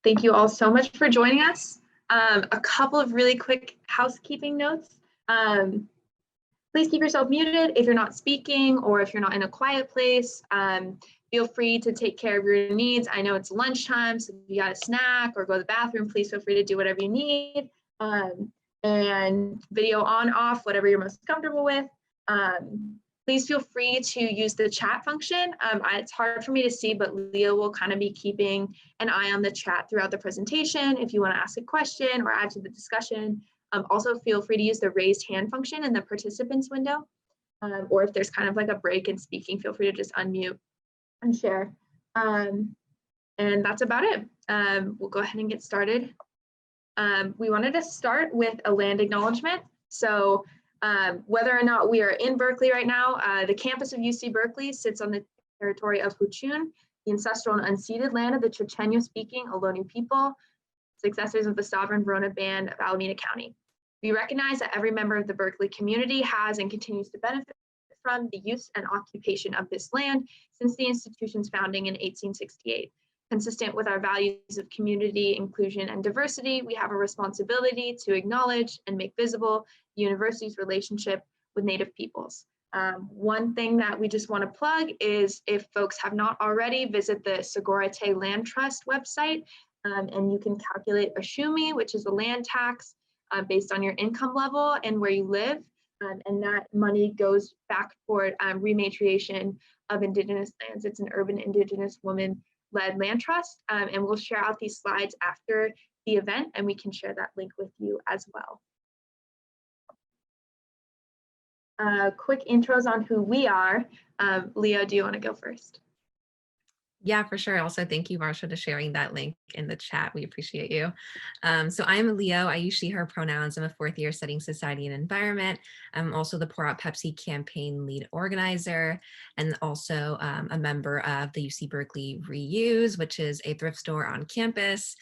Thank you all so much for joining us. A couple of really quick housekeeping notes. Please keep yourself muted if you're not speaking or if you're not in a quiet place. Feel free to take care of your needs. I know it's lunchtime, so if you got a snack or go to the bathroom, please feel free to do whatever you need. And video on, off, whatever you're most comfortable with. Please feel free to use the chat function. It's hard for me to see, but Leah will kind of be keeping an eye on the chat throughout the presentation if you want to ask a question or add to the discussion. Also, feel free to use the raised hand function in the participants window. Or if there's kind of like a break in speaking, feel free to just unmute and share. And that's about it. We'll go ahead and get started. We wanted to start with a land acknowledgement. So whether or not we are in Berkeley right now, the campus of UC Berkeley sits on the territory of Huchun, the ancestral and unceded land of the Chochenyo-speaking Ohlone people, successors of the sovereign Verona Band of Alameda County. We recognize that every member of the Berkeley community has and continues to benefit from the use and occupation of this land since the institution's founding in 1868. Consistent with our values of community, inclusion, and diversity, we have a responsibility to acknowledge and make visible the university's relationship with Native peoples. One thing that we just want to plug is if folks have not already, visit the Segorite Land Trust website, and you can calculate a shumi, which is a land tax based on your income level and where you live. And that money goes back toward rematriation of Indigenous lands. It's an urban Indigenous woman-led land trust, and we'll share out these slides after the event, and we can share that link with you as well. Quick intros on who we are. Leo, do you want to go first? Yeah, for sure. Also, thank you, Marsha, to sharing that link in the chat. We appreciate you. So I'm Leo. I use she, her pronouns. I'm a fourth year studying society and environment. I'm also the Pour Out Pepsi campaign lead organizer and also a member of the UC Berkeley Reuse, which is a thrift store on campus.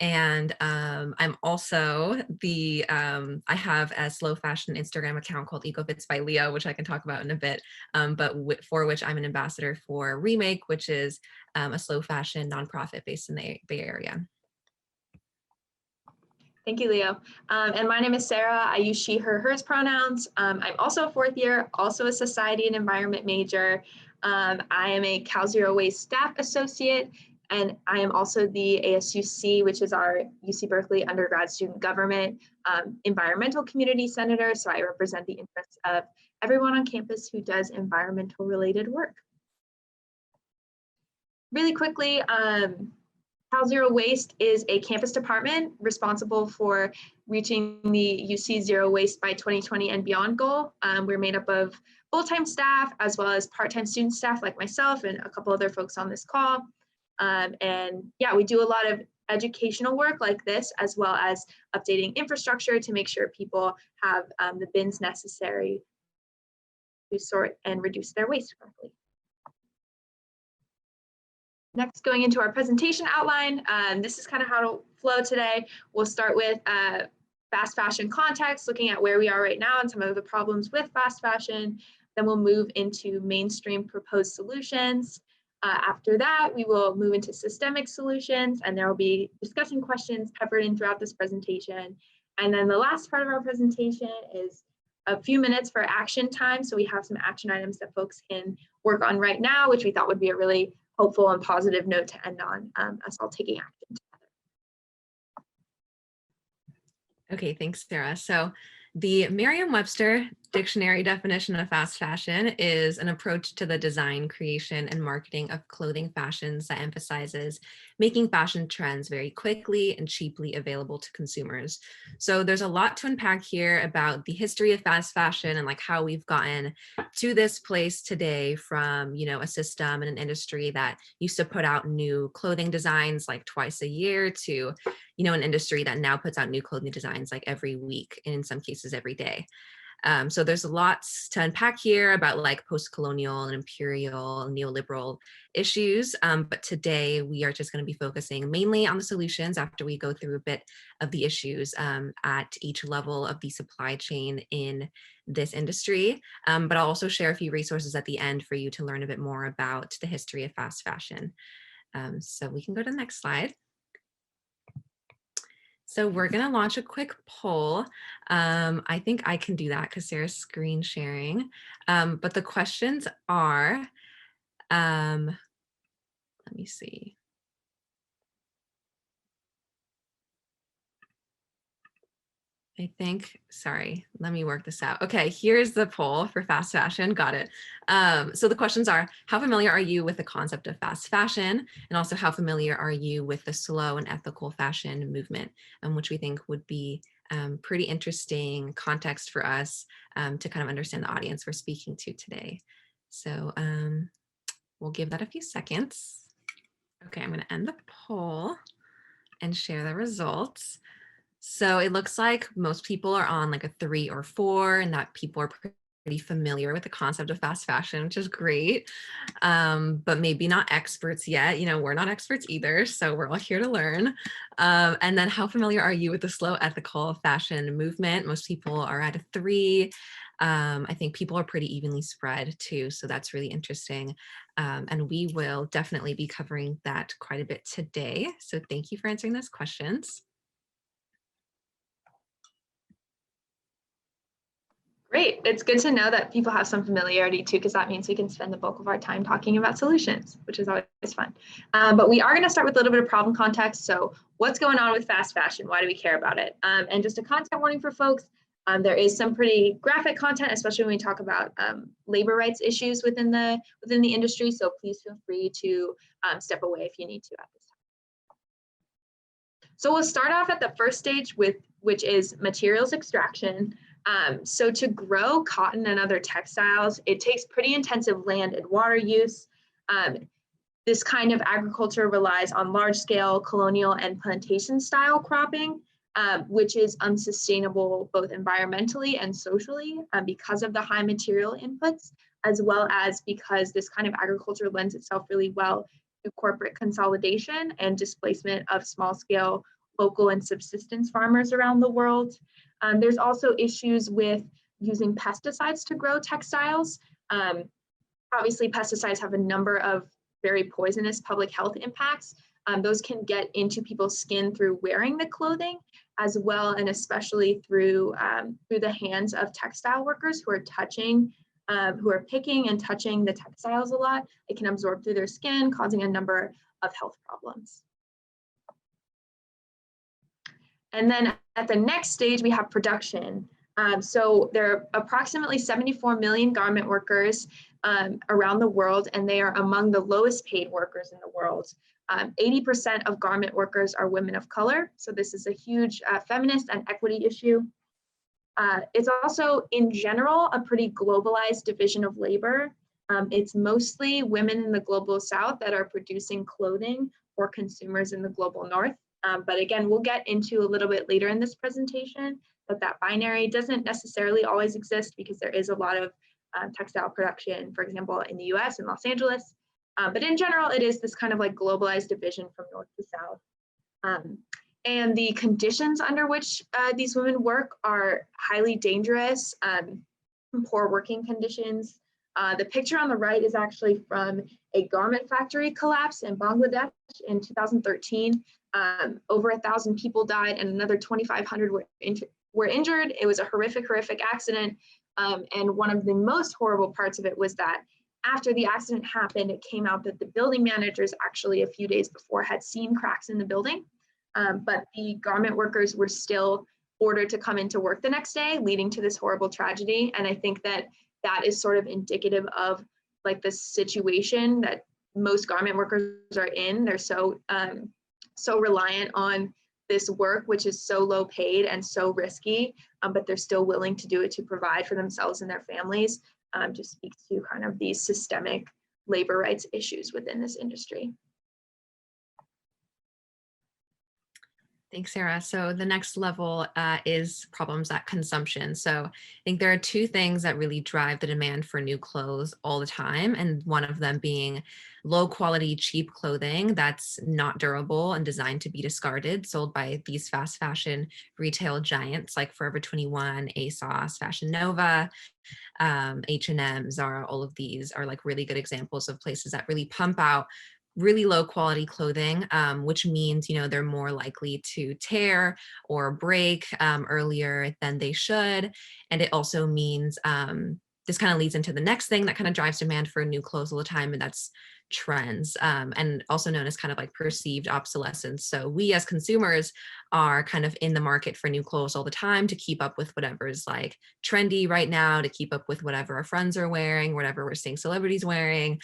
And I'm also the, I have a slow fashion Instagram account called EcoFits by Leo, which I can talk about in a bit, but for which I'm an ambassador for Remake, which is a slow fashion nonprofit based in the Bay Area. Thank you, Leo. And my name is Sarah. I use she, her, hers pronouns. I'm also a fourth year, also a society and environment major. I am a Cal Zero Waste staff associate, and I am also the ASUC, which is our UC Berkeley undergrad student government environmental community senator. So I represent the interests of everyone on campus who does environmental related work. Really quickly, Cal Zero Waste is a campus department responsible for reaching the UC Zero Waste by 2020 and beyond goal. We're made up of full-time staff as well as part-time student staff like myself and a couple other folks on this call. And yeah, we do a lot of educational work like this, as well as updating infrastructure to make sure people have the bins necessary to sort and reduce their waste correctly. Next, going into our presentation outline, this is kind of how it'll flow today. We'll start with fast fashion context, looking at where we are right now and some of the problems with fast fashion. Then we'll move into mainstream proposed solutions. After that, we will move into systemic solutions, and there will be discussion questions peppered in throughout this presentation. And then the last part of our presentation is a few minutes for action time. So we have some action items that folks can work on right now, which we thought would be a really hopeful and positive note to end on, us all taking action together. Okay, thanks, Sarah. So the Merriam-Webster dictionary definition of fast fashion is an approach to the design, creation, and marketing of clothing fashions that emphasizes making fashion trends very quickly and cheaply available to consumers. So there's a lot to unpack here about the history of fast fashion and like how we've gotten to this place today from, you know, a system and an industry that used to put out new clothing designs like twice a year to, you know, an industry that now puts out new clothing designs like every week, and in some cases every day. So there's lots to unpack here about like post-colonial and imperial and neoliberal issues. But today we are just going to be focusing mainly on the solutions after we go through a bit of the issues at each level of the supply chain in this industry. But I'll also share a few resources at the end for you to learn a bit more about the history of fast fashion. So we can go to the next slide. So we're going to launch a quick poll. I think I can do that because Sarah's screen sharing. But the questions are, let me see. Sorry, let me work this out. Okay, here's the poll for fast fashion. Got it. So the questions are, how familiar are you with the concept of fast fashion? And also, how familiar are you with the slow and ethical fashion movement, which we think would be pretty interesting context for us to kind of understand the audience we're speaking to today. So we'll give that a few seconds. Okay, I'm going to end the poll and share the results. So it looks like most people are on like a 3 or 4, and that people are pretty familiar with the concept of fast fashion, which is great. But maybe not experts yet. You know, we're not experts either, so we're all here to learn. And then how familiar are you with the slow ethical fashion movement? Most people are at a 3. I think people are pretty evenly spread too, so that's really interesting. And we will definitely be covering that quite a bit today. So thank you for answering those questions. Great. It's good to know that people have some familiarity too, because that means we can spend the bulk of our time talking about solutions, which is always fun. But we are going to start with a little bit of problem context. So what's going on with fast fashion? Why do we care about it? And just a content warning for folks. There is some pretty graphic content, especially when we talk about labor rights issues within the industry. So please feel free to step away if you need to at this time. So we'll start off at the first stage which is materials extraction. So to grow cotton and other textiles, it takes pretty intensive land and water use. This kind of agriculture relies on large-scale colonial and plantation-style cropping, which is unsustainable both environmentally and socially because of the high material inputs, as well as because this kind of agriculture lends itself really well to corporate consolidation and displacement of small-scale local and subsistence farmers around the world. There's also issues with using pesticides to grow textiles. Obviously, pesticides have a number of very poisonous public health impacts. Those can get into people's skin through wearing the clothing, as well and especially through the hands of textile workers who are picking and touching the textiles a lot. It can absorb through their skin, causing a number of health problems. And then at the next stage, we have production. So there are approximately 74 million garment workers around the world, and they are among the lowest paid workers in the world. 80% of garment workers are women of color. So this is a huge feminist and equity issue. It's also, in general, a pretty globalized division of labor. It's mostly women in the global south that are producing clothing for consumers in the global north. But again, we'll get into a little bit later in this presentation that binary doesn't necessarily always exist, because there is a lot of textile production, for example, in the US and Los Angeles. But in general, it is this kind of like globalized division from north to south. And the conditions under which these women work are highly dangerous, poor working conditions. The picture on the right is actually from a garment factory collapse in Bangladesh in 2013. Over 1,000 people died and another 2,500 were injured. It was a horrific accident. And one of the most horrible parts of it was that after the accident happened, it came out that the building managers actually a few days before had seen cracks in the building. But the garment workers were still ordered to come into work the next day, leading to this horrible tragedy. And I think that is sort of indicative of like the situation that most garment workers are in. They're so reliant on this work, which is so low paid and so risky, but they're still willing to do it to provide for themselves and their families. Just speaks to kind of these systemic labor rights issues within this industry. Thanks, Sarah. So the next level is problems at consumption. So I think there are two things that really drive the demand for new clothes all the time. And one of them being low quality, cheap clothing that's not durable and designed to be discarded, sold by these fast fashion retail giants like Forever 21, ASOS, Fashion Nova, H&M, Zara. All of these are like really good examples of places that really pump out really low quality clothing, which means, they're more likely to tear or break earlier than they should. And it also means this kind of leads into the next thing that kind of drives demand for new clothes all the time, and that's trends, and also known as kind of like perceived obsolescence. So we as consumers are kind of in the market for new clothes all the time to keep up with whatever is like trendy right now, to keep up with whatever our friends are wearing, whatever we're seeing celebrities wearing.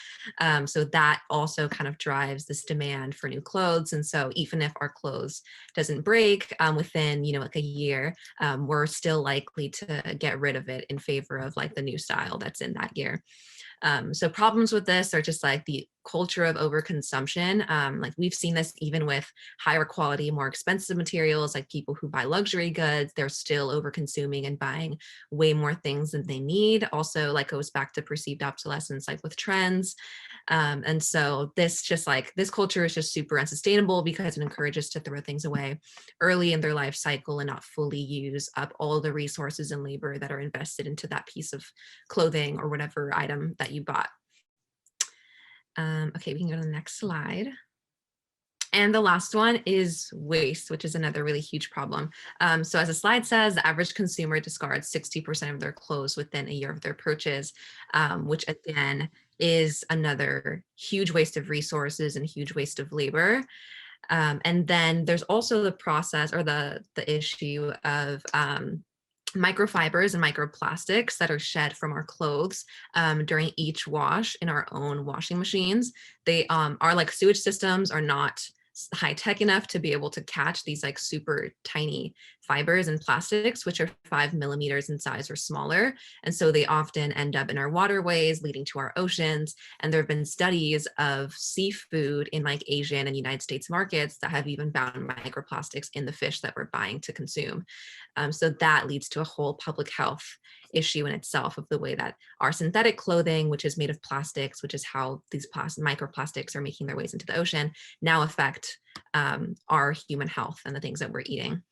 So that also kind of drives this demand for new clothes. And so even if our clothes doesn't break within, like a year, we're still likely to get rid of it in favor of like the new style that's in that year. So problems with this are just like the culture of overconsumption. Like we've seen this even with higher quality, more expensive materials, like people who buy luxury goods, they're still over consuming and buying way more things than they need. Also, like goes back to perceived obsolescence, like with trends. And so this culture is just super unsustainable because it encourages to throw things away early in their life cycle and not fully use up all the resources and labor that are invested into that piece of clothing or whatever item that you bought. Okay, we can go to the next slide. And the last one is waste, which is another really huge problem. So as the slide says, the average consumer discards 60% of their clothes within a year of their purchase, which again is another huge waste of resources and huge waste of labor. And then there's also the process or the issue of microfibers and microplastics that are shed from our clothes during each wash in our own washing machines. They are like sewage systems are not high tech enough to be able to catch these like super tiny fibers and plastics, which are 5 millimeters in size or smaller. And so they often end up in our waterways, leading to our oceans. And there have been studies of seafood in like Asian and United States markets that have even found microplastics in the fish that we're buying to consume. So that leads to a whole public health issue in itself of the way that our synthetic clothing, which is made of plastics, which is how these microplastics are making their ways into the ocean, now affect our human health and the things that we're eating.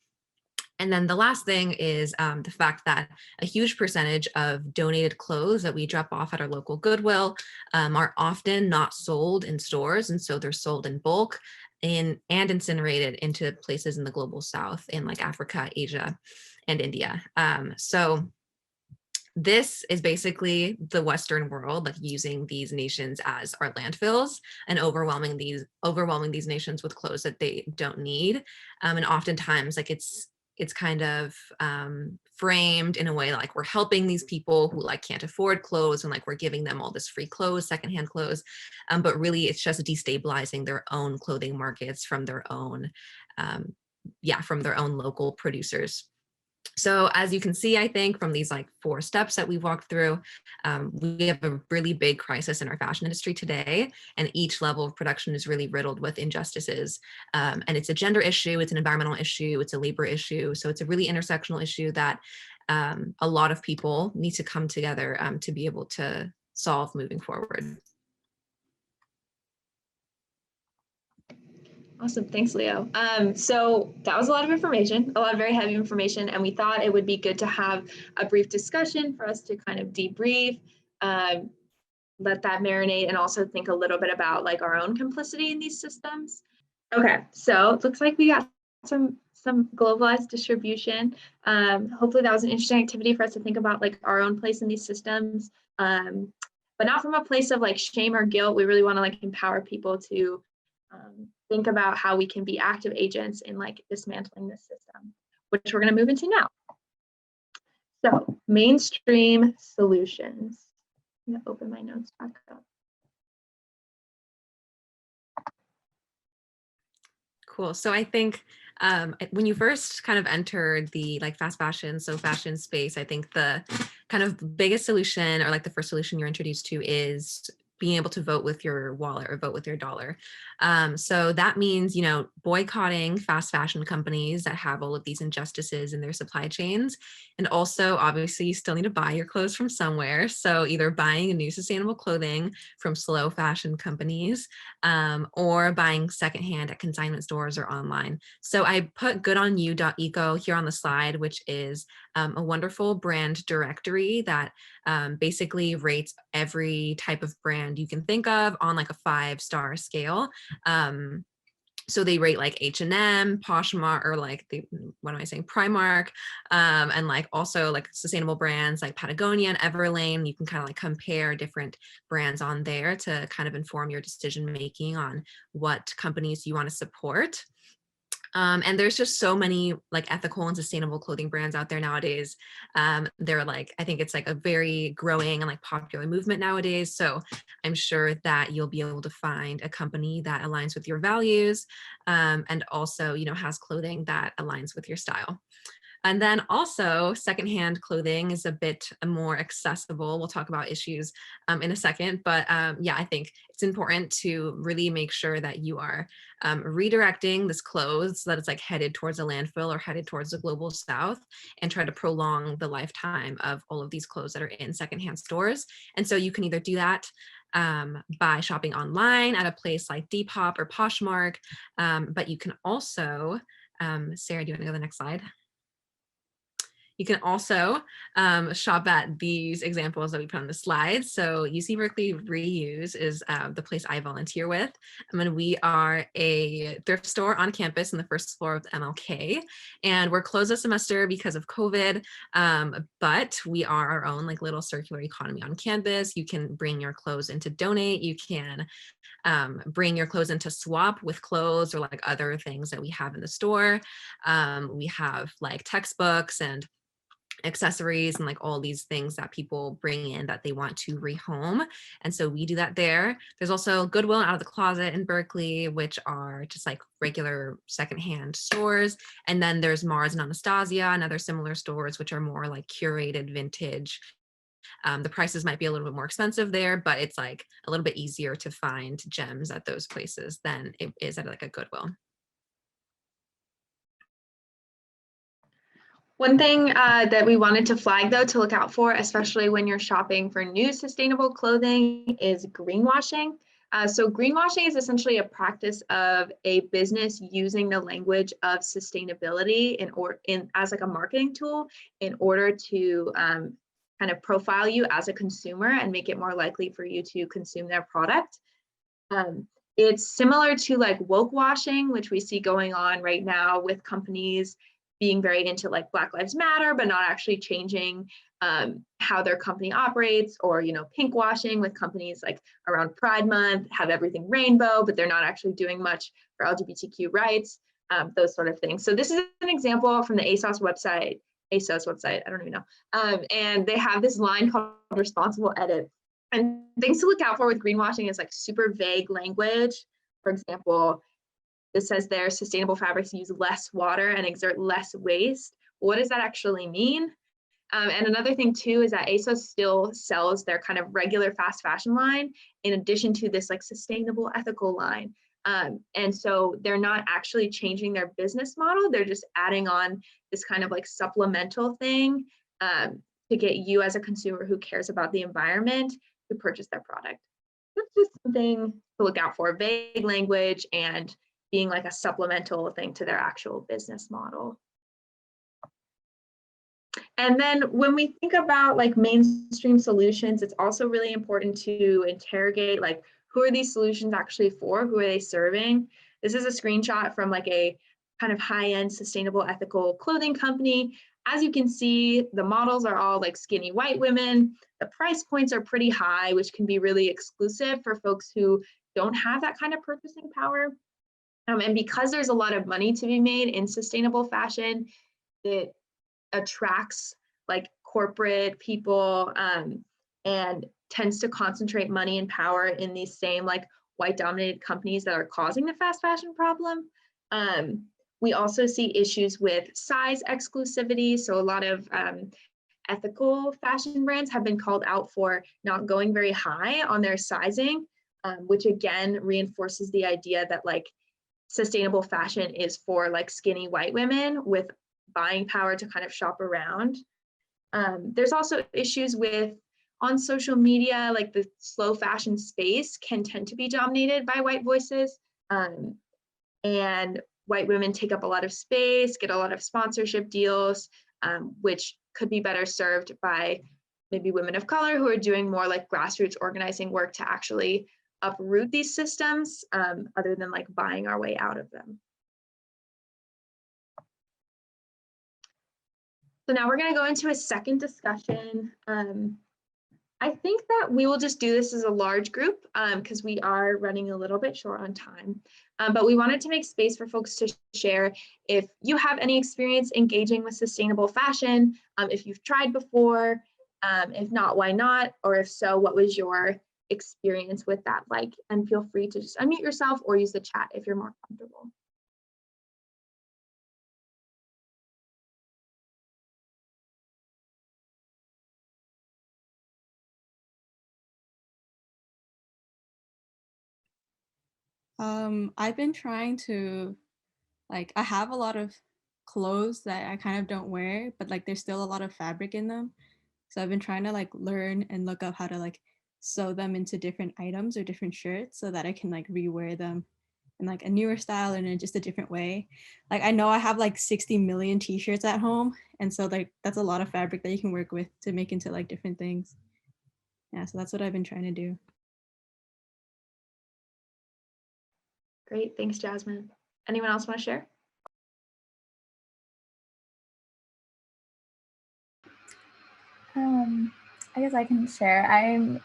And then the last thing is the fact that a huge percentage of donated clothes that we drop off at our local Goodwill are often not sold in stores. And so they're sold in bulk and incinerated into places in the global south in like Africa, Asia, and India. So this is basically the Western world, like using these nations as our landfills and overwhelming these nations with clothes that they don't need. And oftentimes, like it's kind of framed in a way like we're helping these people who like can't afford clothes and like we're giving them all this free clothes, secondhand clothes, but really it's just destabilizing their own clothing markets from their own local producers. So as you can see, I think from these like 4 steps that we've walked through, we have a really big crisis in our fashion industry today, and each level of production is really riddled with injustices. And it's a gender issue, it's an environmental issue, it's a labor issue. So it's a really intersectional issue that a lot of people need to come together to be able to solve moving forward. Awesome, thanks, Leo. So that was a lot of information, a lot of very heavy information, and we thought it would be good to have a brief discussion for us to kind of debrief, let that marinate, and also think a little bit about like our own complicity in these systems. Okay, so it looks like we got some globalized distribution. Hopefully that was an interesting activity for us to think about like our own place in these systems, but not from a place of like shame or guilt. We really want to like empower people to think about how we can be active agents in like dismantling this system, which we're going to move into now. So mainstream solutions. I'm going to open my notes back up. Cool. So I think when you first kind of entered the like fast fashion, so fashion space, I think the kind of biggest solution or like the first solution you're introduced to is being able to vote with your wallet or vote with your dollar. So that means, boycotting fast fashion companies that have all of these injustices in their supply chains. And also, obviously, you still need to buy your clothes from somewhere. So either buying a new sustainable clothing from slow fashion companies, or buying secondhand at consignment stores or online. So I put goodonyou.eco here on the slide, which is a wonderful brand directory that basically rates every type of brand you can think of on like a 5-star scale. So they rate like H&M, Poshmark, or like Primark, and like also like sustainable brands like Patagonia and Everlane. You can kind of like compare different brands on there to kind of inform your decision making on what companies you want to support. And there's just so many like ethical and sustainable clothing brands out there nowadays. They're like, I think it's like a very growing and like popular movement nowadays. So I'm sure that you'll be able to find a company that aligns with your values, and also, has clothing that aligns with your style. And then also secondhand clothing is a bit more accessible. We'll talk about issues in a second, but yeah, I think it's important to really make sure that you are redirecting this clothes so that it's like headed towards a landfill or headed towards the global south, and try to prolong the lifetime of all of these clothes that are in secondhand stores. And so you can either do that by shopping online at a place like Depop or Poshmark, but you can also, Sarah, do you want to go to the next slide? You can also shop at these examples that we put on the slide. So UC Berkeley Reuse is the place I volunteer with. And we are a thrift store on campus in the first floor of the MLK. And we're closed this semester because of COVID, but we are our own like little circular economy on campus. You can bring your clothes in to donate. You can bring your clothes in to swap with clothes or like other things that we have in the store. We have like textbooks and accessories and like all these things that people bring in that they want to rehome. And so we do that there. There's also Goodwill and Out of the Closet in Berkeley, which are just like regular secondhand stores. And then there's Mars and Anastasia and other similar stores, which are more like curated vintage. The prices might be a little bit more expensive there, but it's like a little bit easier to find gems at those places than it is at like a Goodwill. One thing that we wanted to flag, though, to look out for, especially when you're shopping for new sustainable clothing, is greenwashing. So greenwashing is essentially a practice of a business using the language of sustainability as like a marketing tool in order to kind of profile you as a consumer and make it more likely for you to consume their product. It's similar to like woke washing, which we see going on right now with companies being very into like Black Lives Matter, but not actually changing how their company operates, or, pink washing with companies like around Pride Month, have everything rainbow, but they're not actually doing much for LGBTQ rights, those sort of things. So this is an example from the ASOS website, I don't even know. And they have this line called responsible edit. And things to look out for with greenwashing is like super vague language. For example, it says there, sustainable fabrics use less water and exert less waste. What does that actually mean? And another thing too is that ASOS still sells their kind of regular fast fashion line in addition to this like sustainable ethical line. And so they're not actually changing their business model. They're just adding on this kind of like supplemental thing to get you as a consumer who cares about the environment to purchase their product. That's just something to look out for, vague language and being like a supplemental thing to their actual business model. And then when we think about like mainstream solutions, it's also really important to interrogate like, who are these solutions actually for? Who are they serving? This is a screenshot from like a kind of high-end sustainable ethical clothing company. As you can see, the models are all like skinny white women. The price points are pretty high, which can be really exclusive for folks who don't have that kind of purchasing power. And because there's a lot of money to be made in sustainable fashion, it attracts like corporate people and tends to concentrate money and power in these same like white dominated companies that are causing the fast fashion problem. We also see issues with size exclusivity. So a lot of ethical fashion brands have been called out for not going very high on their sizing. which again reinforces the idea that like sustainable fashion is for like skinny white women with buying power to kind of shop around. There's also issues with on social media, like the slow fashion space can tend to be dominated by white voices. And white women take up a lot of space, get a lot of sponsorship deals, which could be better served by maybe women of color who are doing more like grassroots organizing work to actually uproot these systems, other than like buying our way out of them. So now we're going to go into a second discussion. I think that we will just do this as a large group because we are running a little bit short on time. But we wanted to make space for folks to share if you have any experience engaging with sustainable fashion, if you've tried before, if not, why not? Or if so, what was your experience with that like? And feel free to just unmute yourself or use the chat if you're more comfortable. I've been trying to, like, I have a lot of clothes that I kind of don't wear, but like there's still a lot of fabric in them. So I've been trying to like learn and look up how to like sew them into different items or different shirts so that I can like rewear them in like a newer style and in just a different way. Like I know I have like 60 million t-shirts at home, and so like that's a lot of fabric that you can work with to make into like different things. Yeah, so that's what I've been trying to do. Great, thanks, Jasmine. Anyone else want to share? I guess I can share. I'm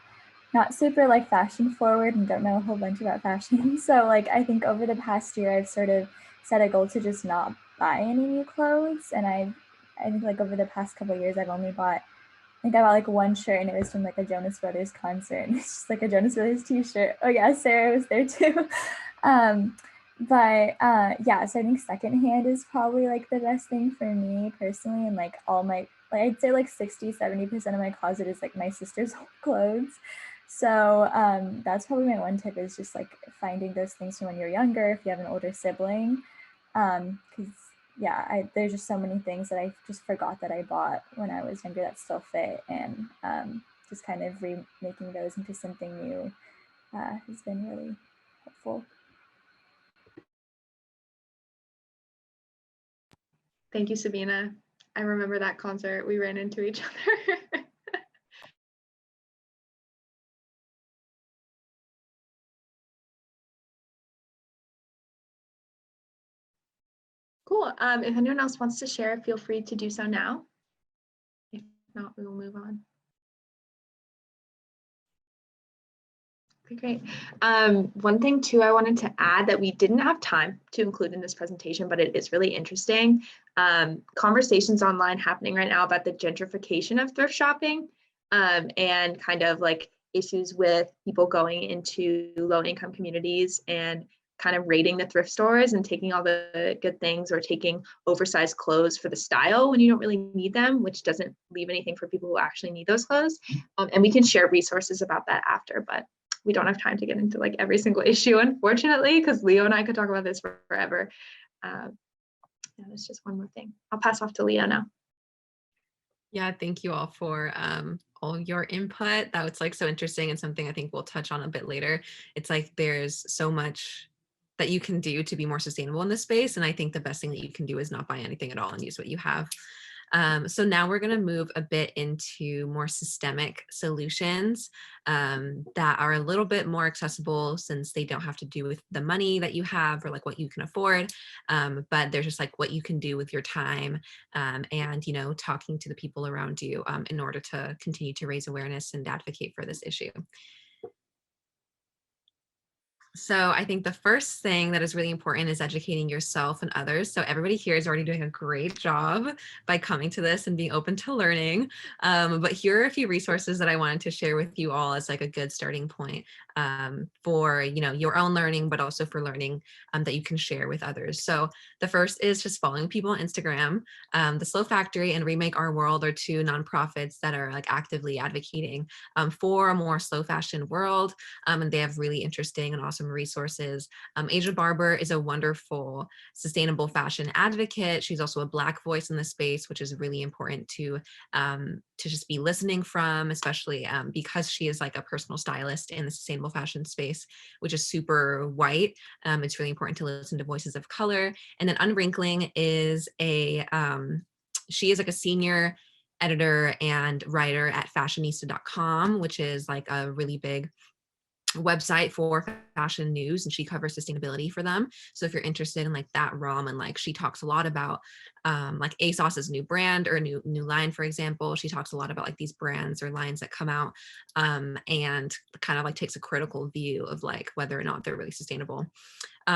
not super like fashion forward and don't know a whole bunch about fashion. So like I think over the past year I've sort of set a goal to just not buy any new clothes. And I think like over the past couple of years I've only bought, I think I bought like one shirt and it was from like a Jonas Brothers concert. And it's just like a Jonas Brothers t-shirt. Oh yeah, Sarah was there too. Yeah, so I think secondhand is probably like the best thing for me personally. And like all my, like I'd say like 60-70% of my closet is like my sister's old clothes. So that's probably my one tip, is just like finding those things from when you're younger, if you have an older sibling. Because yeah, there's just so many things that I just forgot that I bought when I was younger that still fit, and just kind of remaking those into something new has been really helpful. Thank you, Sabina. I remember that concert. We ran into each other. Cool. If anyone else wants to share, feel free to do so now. If not, we will move on. Okay, great. One thing too, I wanted to add that we didn't have time to include in this presentation, but it is really interesting. Conversations online happening right now about the gentrification of thrift shopping, and kind of like issues with people going into low-income communities and kind of raiding the thrift stores and taking all the good things, or taking oversized clothes for the style when you don't really need them, which doesn't leave anything for people who actually need those clothes. And we can share resources about that after, but we don't have time to get into like every single issue, unfortunately, because Leo and I could talk about this forever. Yeah, that's just one more thing. I'll pass off to Leo now. Yeah, thank you all for all your input. That was like so interesting, and something I think we'll touch on a bit later. It's like there's so much that you can do to be more sustainable in this space, and I think the best thing that you can do is not buy anything at all and use what you have. So now we're going to move a bit into more systemic solutions that are a little bit more accessible, since they don't have to do with the money that you have or like what you can afford, but they're just like what you can do with your time, and you know, talking to the people around you in order to continue to raise awareness and advocate for this issue. So I think the first thing that is really important is educating yourself and others. So everybody here is already doing a great job by coming to this and being open to learning. But here are a few resources that I wanted to share with you all as like a good starting point for, you know, your own learning, but also for learning that you can share with others. So the first is just following people on Instagram. The Slow Factory and Remake Our World are two nonprofits that are like actively advocating for a more slow fashion world. And they have really interesting and awesome resources. Asia Barber is a wonderful sustainable fashion advocate. She's also a Black voice in the space, which is really important to just be listening from, especially because she is like a personal stylist in the sustainable fashion space, which is super white. It's really important to listen to voices of color. And then Unwrinkling is she is like a senior editor and writer at fashionista.com, which is like a really big website for fashion news, and she covers sustainability for them. So if you're interested in like that realm, and like she talks a lot about like ASOS's new brand or new line, for example. She talks a lot about like these brands or lines that come out and kind of like takes a critical view of like whether or not they're really sustainable.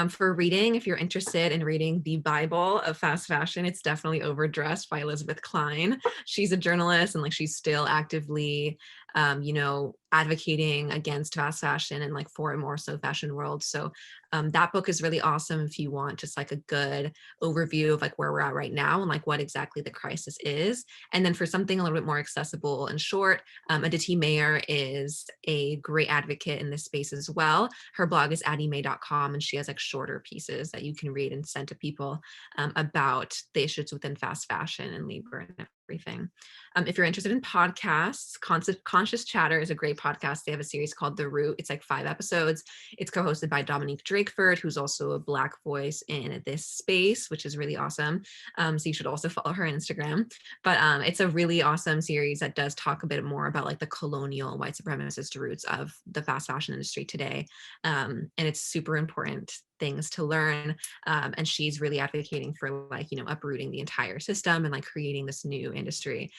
For reading, if you're interested in reading the Bible of fast fashion, it's definitely Overdressed by Elizabeth Klein. She's a journalist and like she's still actively, you know, advocating against fast fashion and like for a more slow fashion world. So that book is really awesome if you want just like a good overview of like where we're at right now and like what exactly the crisis is. And then for something a little bit more accessible and short, Aditi Mayer is a great advocate in this space as well. Her blog is addymay.com, and she has like shorter pieces that you can read and send to people about the issues within fast fashion and labor and everything. If you're interested in podcasts, Conscious Chatter is a great podcast. They have a series called The Root. It's like 5 episodes. It's co-hosted by Dominique Drakeford, who's also a Black voice in this space, which is really awesome. So you should also follow her on Instagram. But it's a really awesome series that does talk a bit more about like the colonial white supremacist roots of the fast fashion industry today. And it's super important things to learn. And she's really advocating for like, you know, uprooting the entire system and like creating this new industry,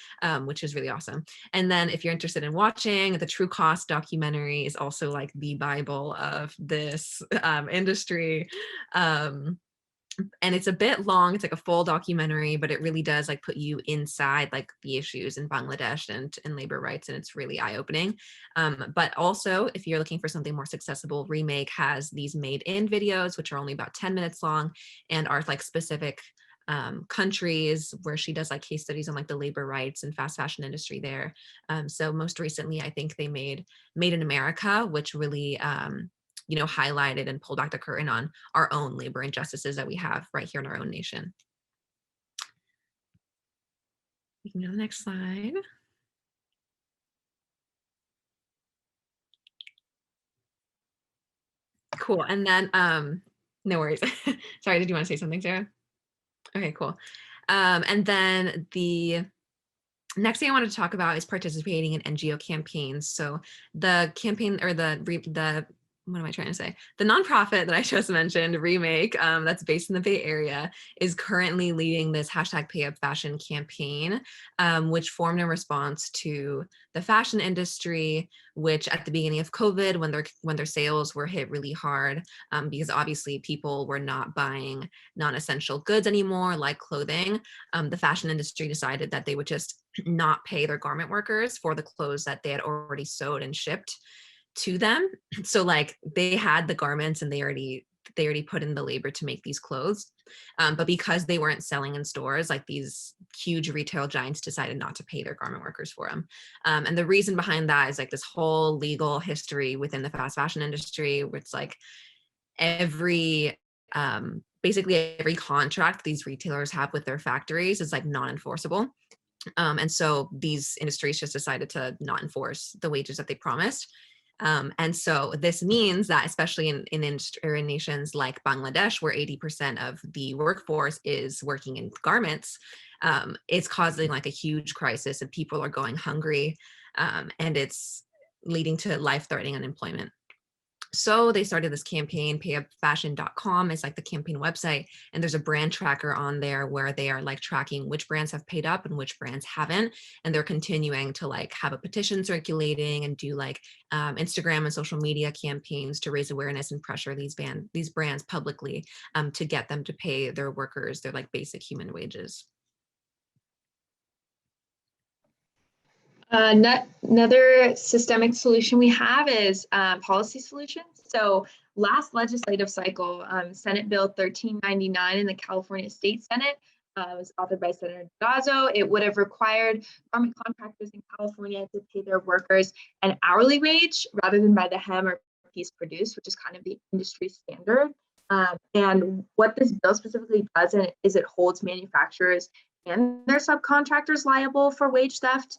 which is really awesome. And then if you're interested in watching, the True Cost documentary is also like the Bible of this industry. And it's a bit long. It's like a full documentary, but it really does like put you inside like the issues in Bangladesh and labor rights, and it's really eye-opening. But also, if you're looking for something more accessible, Remake has these made-in videos, which are only about 10 minutes long and are like specific countries where she does like case studies on like the labor rights and fast fashion industry there. So most recently, I think they made Made in America, which really you know, highlighted and pulled back the curtain on our own labor injustices that we have right here in our own nation. We can go to the next slide. Cool. And then, no worries. Sorry, did you want to say something, Sarah? Okay, cool. And then the next thing I wanted to talk about is participating in NGO campaigns. So the campaign, or the what am I trying to say? The nonprofit that I just mentioned, Remake, that's based in the Bay Area, is currently leading this #PayUpFashion campaign, which formed in response to the fashion industry, which at the beginning of COVID, when their sales were hit really hard, because obviously people were not buying non-essential goods anymore, like clothing, the fashion industry decided that they would just not pay their garment workers for the clothes that they had already sewed and shipped to them. So like they had the garments and they already put in the labor to make these clothes. But because they weren't selling in stores, like these huge retail giants decided not to pay their garment workers for them. And the reason behind that is like this whole legal history within the fast fashion industry, where it's like basically every contract these retailers have with their factories is like non-enforceable. And so these industries just decided to not enforce the wages that they promised. And so this means that, especially in nations like Bangladesh, where 80% of the workforce is working in garments, it's causing like a huge crisis, and people are going hungry, and it's leading to life-threatening unemployment. So they started this campaign. payupfashion.com is like the campaign website, and there's a brand tracker on there where they are like tracking which brands have paid up and which brands haven't. And they're continuing to like have a petition circulating and do like Instagram and social media campaigns to raise awareness and pressure these brands publicly to get them to pay their workers their like basic human wages. Another systemic solution we have is policy solutions. So last legislative cycle, Senate Bill 1399 in the California State Senate was authored by Senator Durazo. It would have required garment contractors in California to pay their workers an hourly wage rather than by the hem or piece produced, which is kind of the industry standard. And what this bill specifically does is it holds manufacturers and their subcontractors liable for wage theft.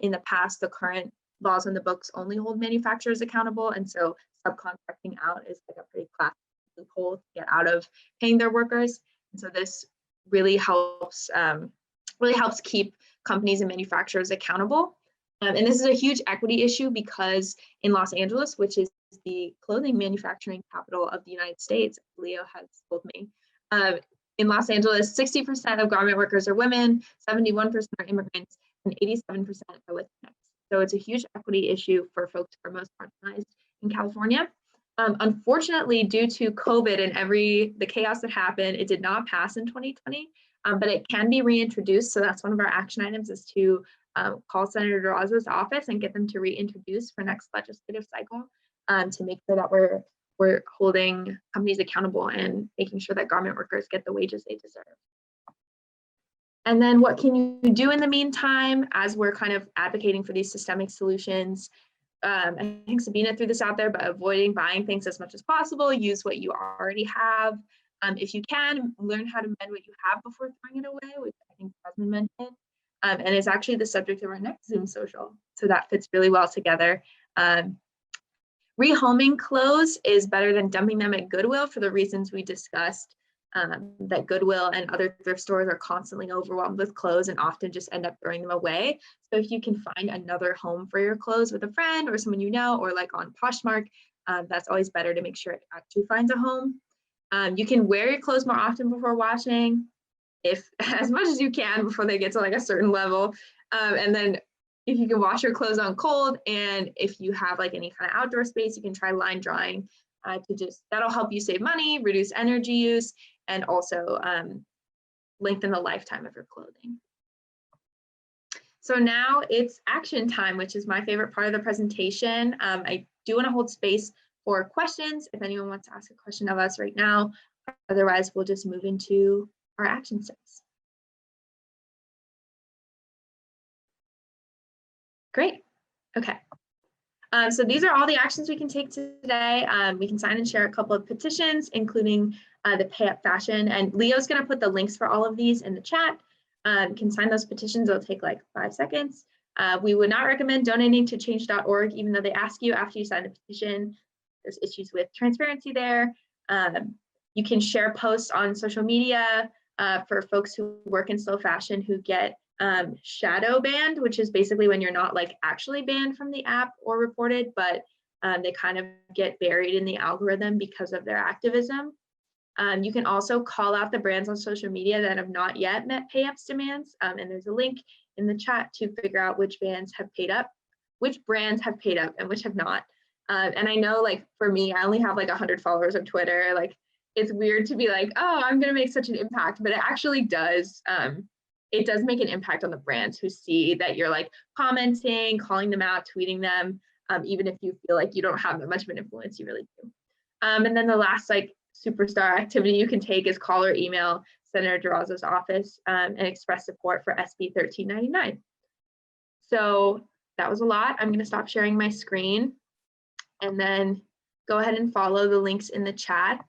In the past, the current laws on the books only hold manufacturers accountable, and so subcontracting out is like a pretty classic loophole to get out of paying their workers. And so this really helps keep companies and manufacturers accountable. And this is a huge equity issue because in Los Angeles, which is the clothing manufacturing capital of the United States, Leo has told me, in Los Angeles, 60% of garment workers are women, 71% are immigrants, and 87% are Latinx. So it's a huge equity issue for folks who are most marginalized in California. Unfortunately, due to COVID and the chaos that happened, it did not pass in 2020, but it can be reintroduced. So that's one of our action items, is to call Senator Durazo's office and get them to reintroduce for next legislative cycle to make sure that we're holding companies accountable and making sure that garment workers get the wages they deserve. And then what can you do in the meantime as we're kind of advocating for these systemic solutions? I think Sabina threw this out there, but avoiding buying things as much as possible. Use what you already have. If you can, learn how to mend what you have before throwing it away, which I think Jasmine mentioned. And it's actually the subject of our next Zoom social. So that fits really well together. Rehoming clothes is better than dumping them at Goodwill for the reasons we discussed. That Goodwill and other thrift stores are constantly overwhelmed with clothes and often just end up throwing them away. So if you can find another home for your clothes with a friend or someone you know, or like on Poshmark, that's always better to make sure it actually finds a home. You can wear your clothes more often before washing, as much as you can before they get to like a certain level. And then if you can wash your clothes on cold, and if you have like any kind of outdoor space, you can try line drying that'll help you save money, reduce energy use, and also lengthen the lifetime of your clothing. So now it's action time, which is my favorite part of the presentation. I do want to hold space for questions if anyone wants to ask a question of us right now. Otherwise, we'll just move into our action steps. Great. Okay. So these are all the actions we can take today. We can sign and share a couple of petitions, including the Pay Up Fashion. And Leo's going to put the links for all of these in the chat. You can sign those petitions. It'll take like 5 seconds. We would not recommend donating to change.org, even though they ask you after you sign a petition. There's issues with transparency there. You can share posts on social media for folks who work in slow fashion who get shadow banned, which is basically when you're not like actually banned from the app or reported, but they kind of get buried in the algorithm because of their activism. You can also call out the brands on social media that have not yet met pay-ups demands, and there's a link in the chat to figure out which brands have paid up and which have not. And I know, like, for me, I only have like 100 followers on Twitter. Like, it's weird to be like, oh, I'm gonna make such an impact, but it actually does. It does make an impact on the brands who see that you're like commenting, calling them out, tweeting them, even if you feel like you don't have that much of an influence, you really do. And then the last like superstar activity you can take is call or email Senator Durazo's office and express support for SB 1399. So that was a lot. I'm going to stop sharing my screen and then go ahead and follow the links in the chat.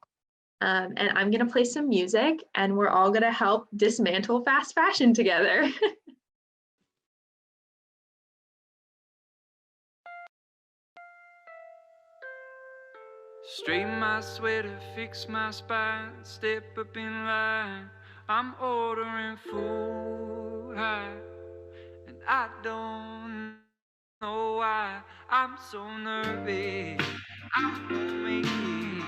And I'm going to play some music and we're all going to help dismantle fast fashion together. Straighten my sweater, fix my spine, step up in line. I'm ordering food high, and I don't know why I'm so nervous. I'm gonna make it,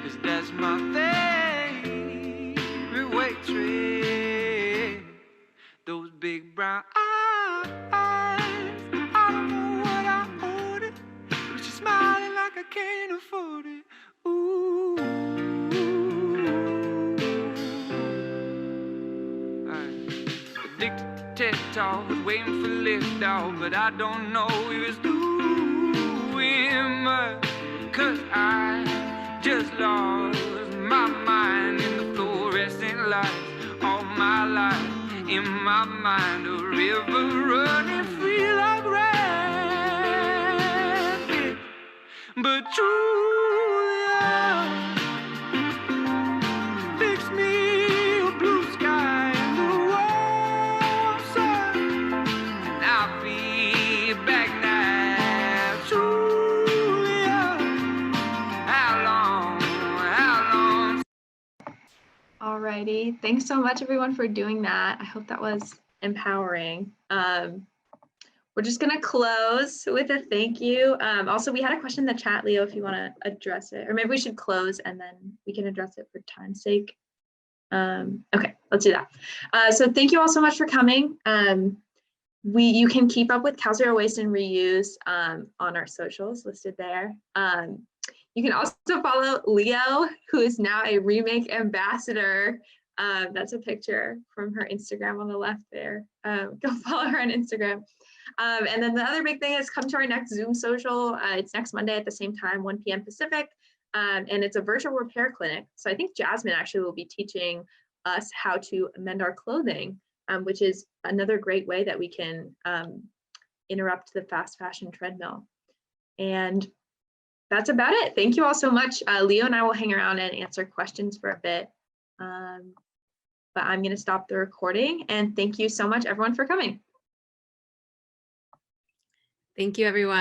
'cause that's my favorite waitress. Those big brown eyes, I don't know what I ordered, but she's smiling like I can't afford it. Ooh. Addicted to TED Talk, waiting for lift off, but I don't know if it's doing much, 'cause I just lost my mind in the fluorescent lights all my life. In my mind, a river running free like rapids. But Julia, fix me a blue sky and a warm sun, and I'll be back now. Julia, how long? Alrighty, thanks so much everyone for doing that. I hope that was empowering. We're just gonna close with a thank you. Also, we had a question in the chat, Leo, if you wanna address it, or maybe we should close and then we can address it for time's sake. Okay, let's do that. So thank you all so much for coming. You can keep up with Cal Zero Waste and Reuse on our socials listed there. You can also follow Leo, who is now a Remake ambassador. That's a picture from her Instagram on the left there. Go follow her on Instagram. And then the other big thing is come to our next Zoom social. It's next Monday at the same time, 1 p.m. Pacific. And it's a virtual repair clinic. So I think Jasmine actually will be teaching us how to mend our clothing, which is another great way that we can interrupt the fast fashion treadmill. And that's about it. Thank you all so much. Leo and I will hang around and answer questions for a bit. But I'm going to stop the recording, and thank you so much everyone for coming. Thank you, everyone.